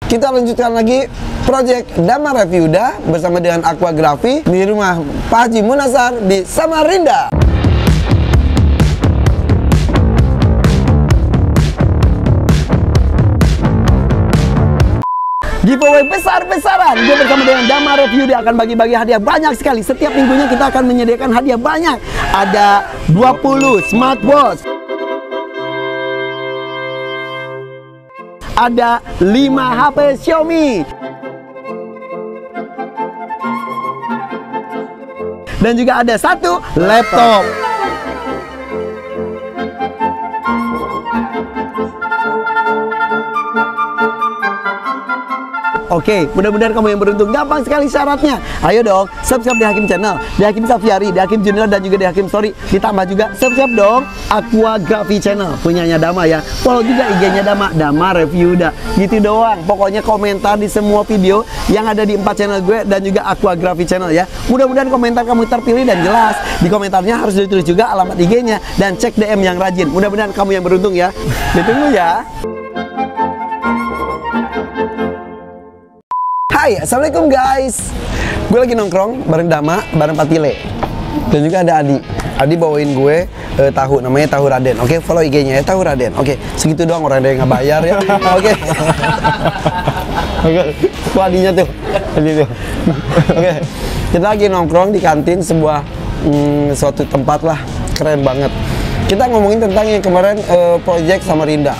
Kita lanjutkan lagi project Damar Reviewda bersama dengan Aquagrafi di rumah Pak Haji Munasar di Samarinda. Giveaway besar-besaran. Dia bersama dengan Damar Review, dia akan bagi-bagi hadiah banyak sekali. Setiap minggunya kita akan menyediakan hadiah banyak. Ada 20 smartwatch, ada 5 HP Xiaomi, dan juga ada 1 laptop. Oke, mudah-mudahan kamu yang beruntung. Gampang sekali syaratnya. Ayo dong, subscribe di Hakim Channel, di Hakim Safiari, di Hakim Junior, dan juga di Hakim Story. Ditambah juga subscribe dong Aquagrafi Channel, punyanya Dama ya. Follow juga IG-nya Dama, Damar Reviewda. Gitu doang. Pokoknya komentar di semua video yang ada di 4 channel gue dan juga Aquagrafi Channel ya. Mudah-mudahan komentar kamu terpilih dan jelas. Di komentarnya harus ditulis juga alamat IG-nya dan cek DM yang rajin. Mudah-mudahan kamu yang beruntung ya. Ditunggu ya. Hai, assalamualaikum guys. Gue lagi nongkrong bareng Dama, bareng Patile, dan juga ada Adi. Adi bawain gue tahu, namanya tahu Raden. Oke, follow IG-nya ya, tahu Raden. Oke, segitu doang, orang ada yang nggak bayar ya. Oke. Oke, itu Adinya tuh. Oke, kita lagi nongkrong di kantin sebuah suatu tempat lah, keren banget. Kita ngomongin tentang yang kemarin project Samarinda.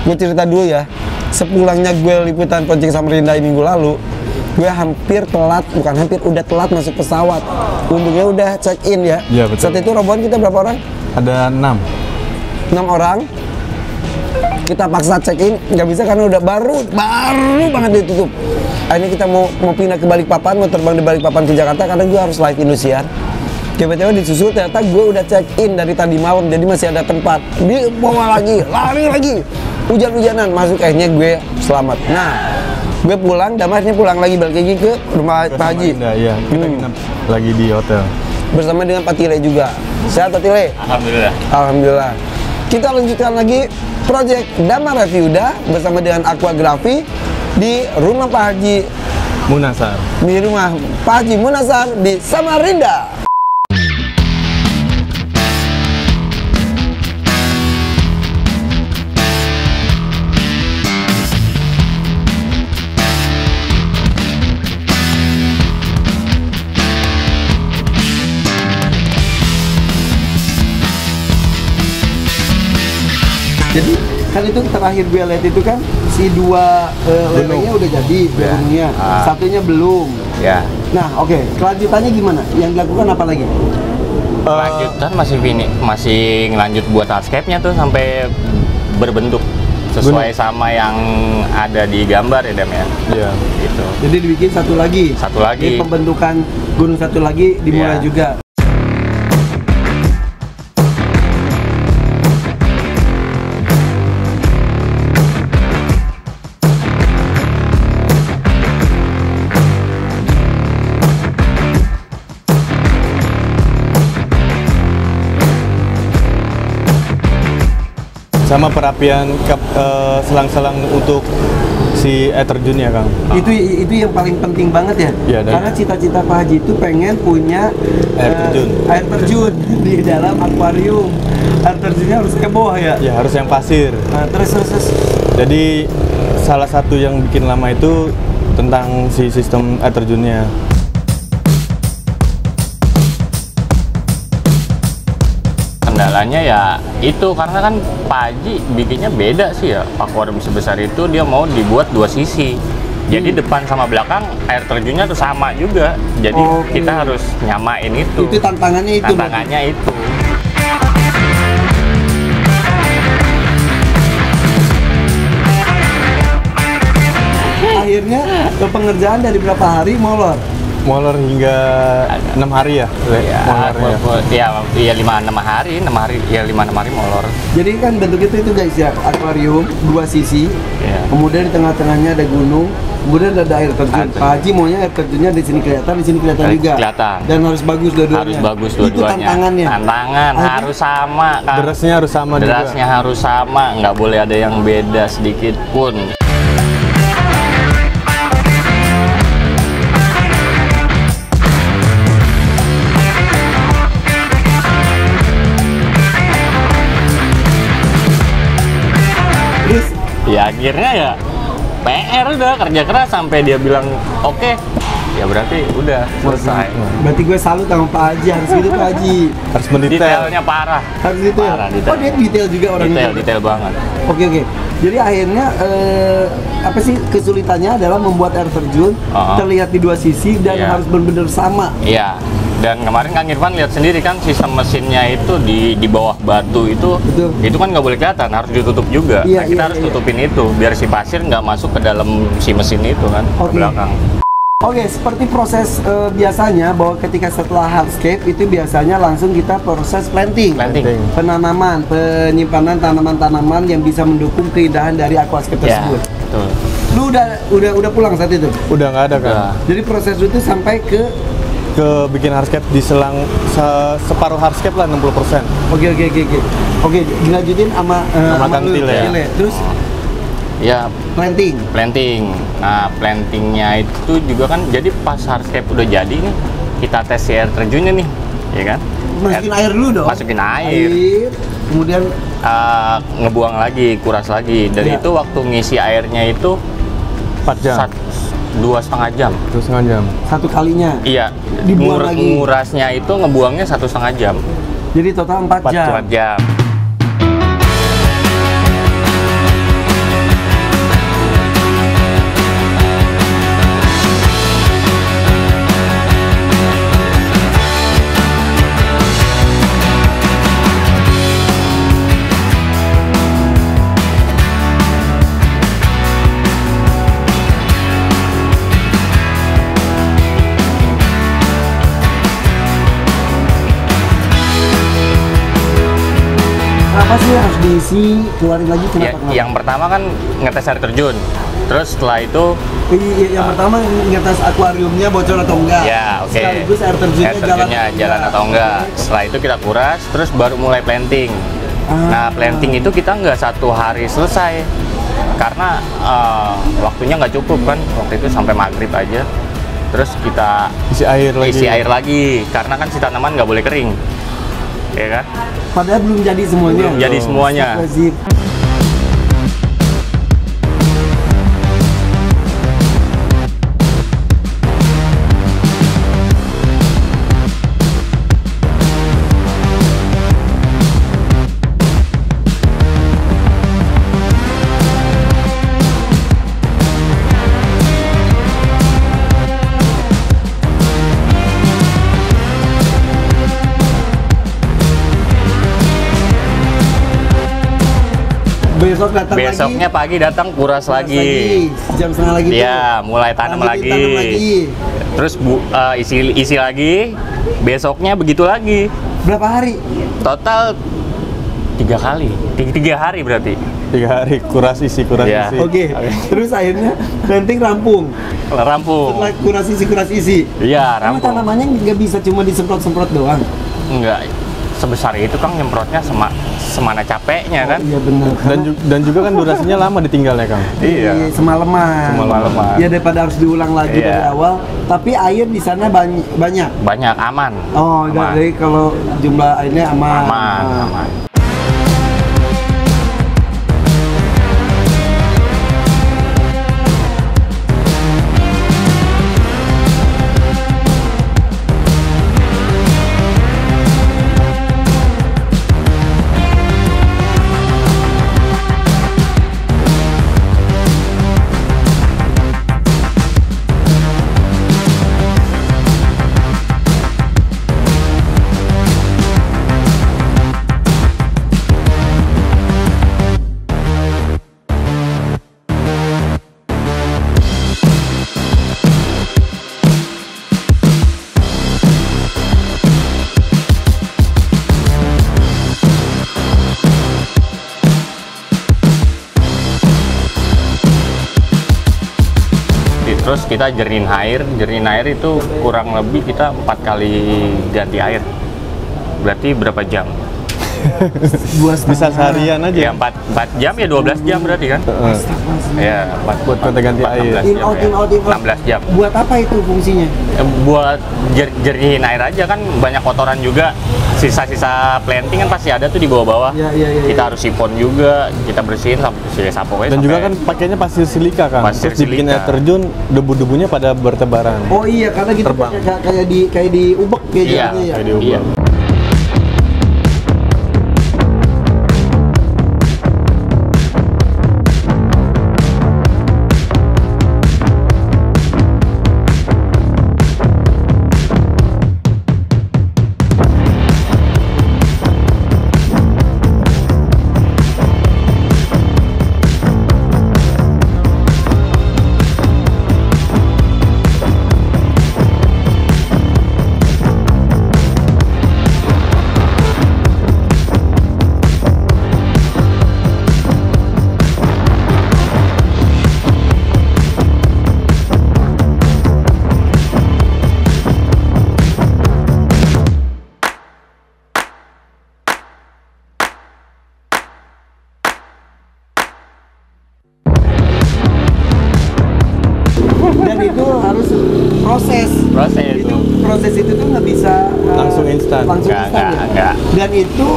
Gue cerita dulu ya. Sepulangnya gue liputan project Samarinda minggu lalu, gue hampir telat, bukan hampir, udah telat masuk pesawat. Untungnya udah check in ya. Iya, betul. Saat itu rombongan kita berapa orang? Ada 6 orang. Kita paksa check in, nggak bisa karena udah baru banget ditutup. Akhirnya kita mau pindah ke Balikpapan, mau terbang di Balikpapan ke Jakarta karena gue harus live Indosiar. Tiba-tiba disusul, ternyata gue udah check in dari tadi malam, jadi masih ada tempat. Dia bawa lagi, lari lagi. Hujan-hujanan masuk, akhirnya gue selamat. Nah, gue pulang, Damarnya pulang lagi, balik lagi ke rumah Pak Haji. Iya, kita nginep lagi di hotel bersama dengan Patile juga. Sehat Patile? Alhamdulillah. Alhamdulillah. Kita lanjutkan lagi project Damar Reviewda bersama dengan Aquagrafi di rumah Pak Haji Munasar. Di rumah Pak Haji Munasar di Samarinda. Jadi kan itu terakhir gue lihat itu kan si 2 lerengnya udah jadi, gunungnya, satunya belum. Ya. Nah, oke, kelanjutannya gimana? Yang dilakukan apa lagi? Lanjutan masih ngelanjut buat landscape-nya tuh sampai berbentuk sesuai sama yang ada di gambar ya Dam ya. Iya. Gitu. Jadi dibikin satu lagi. Jadi pembentukan gunung satu lagi dimulai juga. Sama perapian selang-selang untuk si air terjunnya, Kang. Itu yang paling penting banget ya. Iya, karena cita-cita Pak Haji itu pengen punya air terjun di dalam akuarium. Air terjunnya harus ke bawah ya. Ya, harus yang pasir. Nah, terus. Jadi salah satu yang bikin lama itu tentang si sistem air terjunnya. Kendalanya ya itu karena kan Pak Haji bikinnya beda sih ya. Akuarium sebesar itu dia mau dibuat 2 sisi. Jadi depan sama belakang air terjunnya tuh sama juga. Jadi kita harus nyamain itu. Itu tantangannya itu. Tantangannya itu. Akhirnya ke pengerjaan dari berapa hari molor? Molor hingga 6 hari ya? Iya 5-6 hari, 6 hari, ya 5-6 hari molor. Jadi kan bentuk itu guys ya, akuarium 2 sisi, kemudian di tengah-tengahnya ada gunung, kemudian ada air terjun. Pak Haji maunya air terjunnya di sini kelihatan juga. Kelihatan. Dan harus bagus dua-duanya. Harus bagus dua-duanya. Itu tantangannya. Tantangan harus sama kan. Derasnya harus sama juga. Derasnya harus sama, nggak boleh ada yang beda sedikit pun. akhirnya ya PR udah kerja keras sampai dia bilang oke, ya berarti udah selesai. Berarti gue salut sama Pak Haji, harus gitu Pak Haji. Harus mendetail. Detailnya parah. Harus detail. Parah, detail. Oh dia detail juga orangnya. Detail banget. Oke. Jadi akhirnya apa sih kesulitannya adalah membuat air terjun terlihat di dua sisi dan Iya. harus benar-benar sama. Iya. Dan kemarin Kang Irfan lihat sendiri kan sistem mesinnya itu di bawah batu itu, Betul. itu kan nggak boleh kelihatan, harus ditutup juga. Iya, Nah, kita iya, harus iya. tutupin itu biar si pasir nggak masuk ke dalam si mesin itu kan ke Oke. belakang. Oke, seperti proses biasanya bahwa ketika setelah hardscape itu biasanya langsung kita proses planting. Planting. Penanaman, penyimpanan tanaman-tanaman yang bisa mendukung keindahan dari aquascape Ya, tersebut. betul. Lu udah pulang saat itu. Udah nggak ada kan? Udah. Jadi proses itu sampai ke Ke bikin hardscape di selang separuh hardscape lah 60%. Oke, dilanjutin sama Sama lu, Kang Tile. Terus Ya, planting. planting. Nah, plantingnya itu juga kan jadi pas hardscape udah jadi nih, kita tes si air terjunnya nih, ya kan? Masukin air dulu dong. Masukin air. Kemudian Ngebuang lagi, kuras lagi. Dan Ya. itu waktu ngisi airnya itu 4 jam. 2,5 jam. Terus setengah jam. satu kalinya. Iya, Dibuang lagi. ngurasnya itu ngebuangnya 1,5 jam. Jadi total 4 4 jam. 4 jam. Apa sih yang harus diisi, keluarin lagi Ya, kenapa? yang pertama kan ngetes air terjun. Terus setelah itu Yang pertama ngetes akuariumnya bocor atau enggak. ya oke. Sekaligus air terjunnya, jalan atau enggak. Setelah itu kita kuras, terus baru mulai planting. Nah, planting itu kita nggak 1 hari selesai karena waktunya nggak cukup kan. Waktu itu sampai maghrib aja. Terus kita Isi air lagi. isi air lagi karena kan si tanaman nggak boleh kering, ya kan? Padahal belum jadi semuanya. Belum jadi semuanya. Astagfirullahaladzim. Besok datang Besoknya lagi. pagi datang kuras lagi. Jam setengah lagi. Iya, mulai tanam Lanjutin lagi. tanam lagi. Terus isi lagi. Besoknya begitu lagi. Berapa hari? Total 3 kali. 3 hari berarti. 3 hari kuras isi. Iya. Oke. Terus akhirnya planting rampung. Rampung. Setelah kuras isi. Iya, Karena rampung. tanamannya nggak bisa cuma disemprot-semprot doang. Enggak sebesar itu Kang nyemprotnya semana capeknya kan. Iya benar. Dan juga kan durasinya lama ditinggalnya Kang. Iya. Semalaman. Semalaman. Ya daripada harus diulang lagi Iya. dari awal. Tapi air di sana banyak. Banyak aman. Oh, Aman. jadi kalau jumlah airnya aman. Aman, Ah. aman. Terus kita jernih air itu kurang lebih kita 4 kali ganti air. Berarti berapa jam? Bisa seharian aja. Ya 4 jam ya 12 jam berarti kan? Ya, 4 Buat konten-ganti air. 16 jam, ya. 16 jam. Buat apa itu fungsinya? Buat jernihin air aja kan, banyak kotoran juga. Sisa-sisa planting kan pasti ada tuh di bawah-bawah. Iya. Kita harus sipon juga, kita bersihin sampai sapu Dan juga kan pakainya pasir silika kan. Pasir Terus dibikin silika. air terjun, debu-debunya pada bertebaran. Oh iya, karena gitu Terbang. kayak di ubek ya Iya, jadinya ya. kayak di ubek. iya. Dan itu harus proses. Proses itu tuh nggak bisa Langsung instan. Langsung Nggak, instan ya? nggak. Dan itu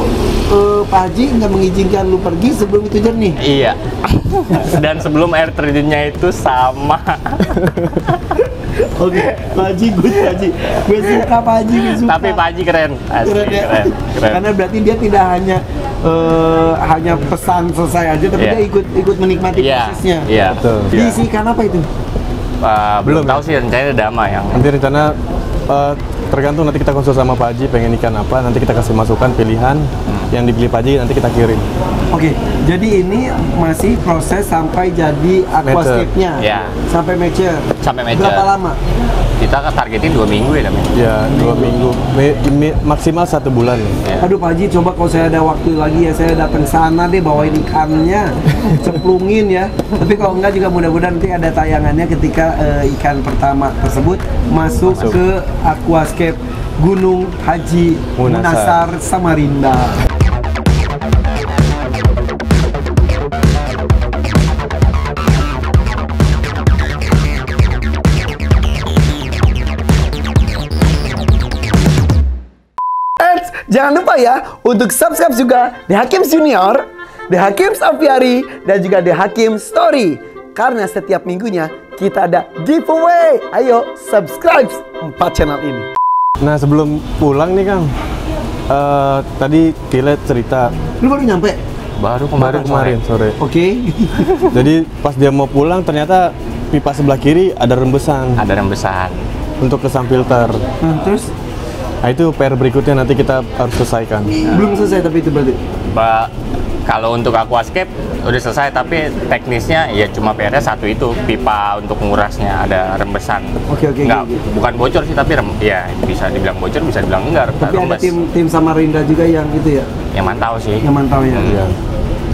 Pak Haji nggak mengizinkan lu pergi sebelum itu jernih. Iya. Dan sebelum air terjunnya itu sama. Oke, Pak Haji, gue suka Pak Haji, gue suka. Tapi Pak Haji keren. Asli, Keren ya? keren. Karena berarti dia tidak hanya pesan selesai aja, tapi Iya. dia ikut menikmati Iya. prosesnya. Iya. Betul. Diisi ikan apa itu? Belum Belum tahu sih, rencananya dama yang Nanti rencana tergantung, nanti kita konsul sama Pak Haji pengen ikan apa, nanti kita kasih masukan pilihan yang dipilih Pak Haji, nanti kita kirim. Oke, jadi ini masih proses sampai jadi aquascape-nya. Iya. Sampai mature. Sampai mature. Berapa lama? kita targetin 2 minggu ya namanya. Ya, 2 minggu. Maksimal 1 bulan. Ya. Aduh Pak Haji, coba kalau saya ada waktu lagi ya saya datang sana deh bawain ikannya, ceplungin ya. Tapi kalau enggak juga mudah-mudahan nanti ada tayangannya ketika ikan pertama tersebut masuk ke aquascape Gunung Haji Munasar Samarinda. Jangan lupa ya untuk subscribe juga The Hakims Junior, The Hakims Aviary, dan juga The Hakim Story. Karena setiap minggunya kita ada giveaway. Ayo subscribe 4 channel ini. Nah, sebelum pulang nih Kang, tadi Kile cerita Lu baru nyampe? Baru baru kemarin sore. Oke. Jadi pas dia mau pulang ternyata pipa sebelah kiri ada rembesan Ada rembesan. untuk kesam filter. Nah, terus Nah itu PR berikutnya nanti kita harus selesaikan. belum selesai tapi itu berarti. Kalau untuk aquascape udah selesai, tapi teknisnya ya cuma PR-nya satu itu, pipa untuk ngurasnya ada rembesan. Oke, Nggak, gitu. bukan bocor sih, tapi ya bisa dibilang bocor, bisa dibilang enggak. Tapi ada rembes. tim Samarinda juga yang itu ya, Yang mantau sih. yang mantau ya. Iya.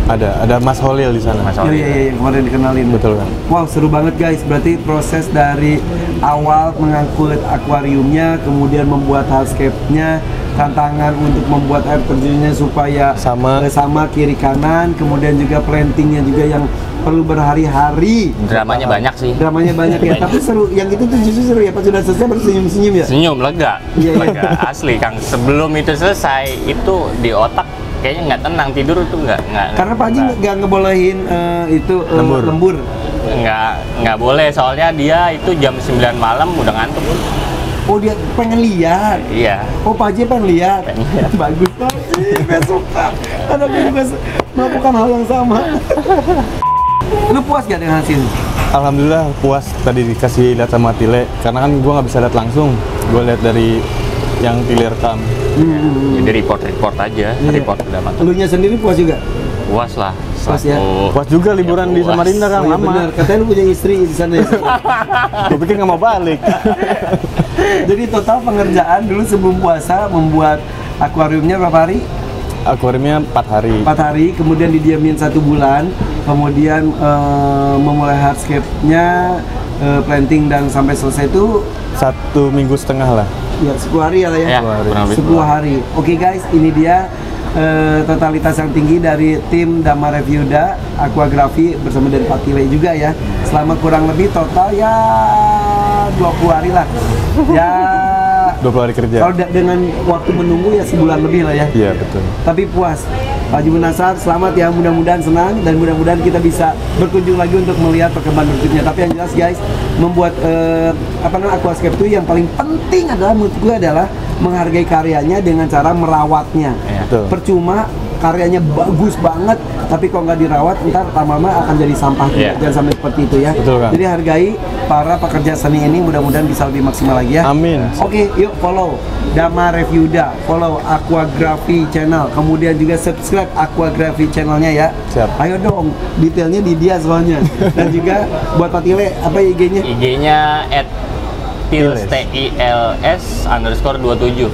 Ada Mas Holil di sana. Mas Oh Holil. iya, yang kemarin dikenalin. Betul kan? Wow, seru banget guys. Berarti proses dari awal mengangkut akuariumnya, kemudian membuat hardscape-nya, tantangan untuk membuat air terjunnya supaya sama kiri kanan, kemudian juga plantingnya juga yang perlu berhari-hari. Dramanya banyak sih. Dramanya banyak ya, tapi seru. Yang itu tuh justru seru ya, pas sudah selesai baru senyum-senyum ya. Senyum, lega. Iya, iya. Lega. Asli, Kang. Sebelum itu selesai, itu di otak kayaknya nggak tenang, tidur itu nggak. Karena Pak Haji nggak ngebolehin lembur. Nggak boleh, soalnya dia itu jam 9 malam udah ngantuk. Oh dia pengen lihat. Iya. Oh Pak Haji pengen lihat. Pengen lihat. Bagus Pak Haji, gue suka. Karena gue juga melakukan hal yang sama. Lu puas gak dengan hasil? Alhamdulillah puas, tadi dikasih lihat sama Tile, karena kan gua nggak bisa lihat langsung, gua lihat dari yang Tile rekam. Jadi report aja, report udah mantap. Lu nya sendiri puas juga? Puas lah. Puas ya? Puas juga liburan di puas. Samarinda Kang, Oh, iya lama. benar. Katanya lu punya istri di sana ya? Gua pikir nggak mau balik. Jadi total pengerjaan dulu sebelum puasa membuat akuariumnya berapa hari? Akuariumnya 4 hari. 4 hari, kemudian didiamin 1 bulan, kemudian memulai hardscape-nya, planting dan sampai selesai itu 1,5 minggu lah. ya 10 hari ya lah ya. Ya, kurang lebih 10 hari. Oke guys, ini dia totalitas yang tinggi dari tim Dama Reviewda Aquagrafi bersama dari Pak Tile juga ya. Selama kurang lebih total ya 20 hari lah. Ya 20 hari kerja. kalau dengan waktu menunggu ya sebulan lebih lah ya. Iya, betul. Tapi puas. Pak Haji Munasar, selamat ya, mudah-mudahan senang dan mudah-mudahan kita bisa berkunjung lagi untuk melihat perkembangan berikutnya. Tapi yang jelas guys, membuat aquascape itu yang paling penting adalah menurut gue adalah menghargai karyanya dengan cara merawatnya. Betul. Percuma karyanya bagus banget, tapi kalau nggak dirawat ntar lama-lama akan jadi sampah. Jangan sampai seperti itu ya. Betul, Kang. Jadi hargai para pekerja seni ini, mudah-mudahan bisa lebih maksimal lagi ya. Amin. Oke, yuk follow Dama Reviewda, follow Aquagrafi channel, kemudian juga subscribe Aquagrafi channelnya ya. Siap. Ayo dong, detailnya di dia soalnya. Dan juga buat Pak Tile, apa IG-nya? IG-nya @tils @tils_27.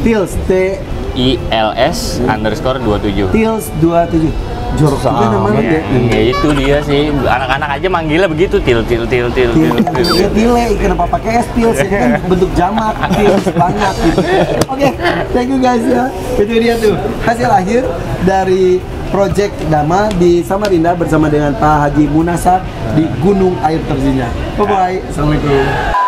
Tils @tils_27. Tils 27. Jorok juga namanya ya. Ya itu dia sih, anak-anak aja manggilnya begitu, til. Ya Tile, kenapa pakai S Tils? Itu kan bentuk jamak, Tils banyak gitu. Oke, thank you guys ya. Itu dia tuh hasil akhir dari Project Dama di Samarinda bersama dengan Pak Haji Munasar di Gunung Air Terjunnya. Bye bye. Assalamualaikum.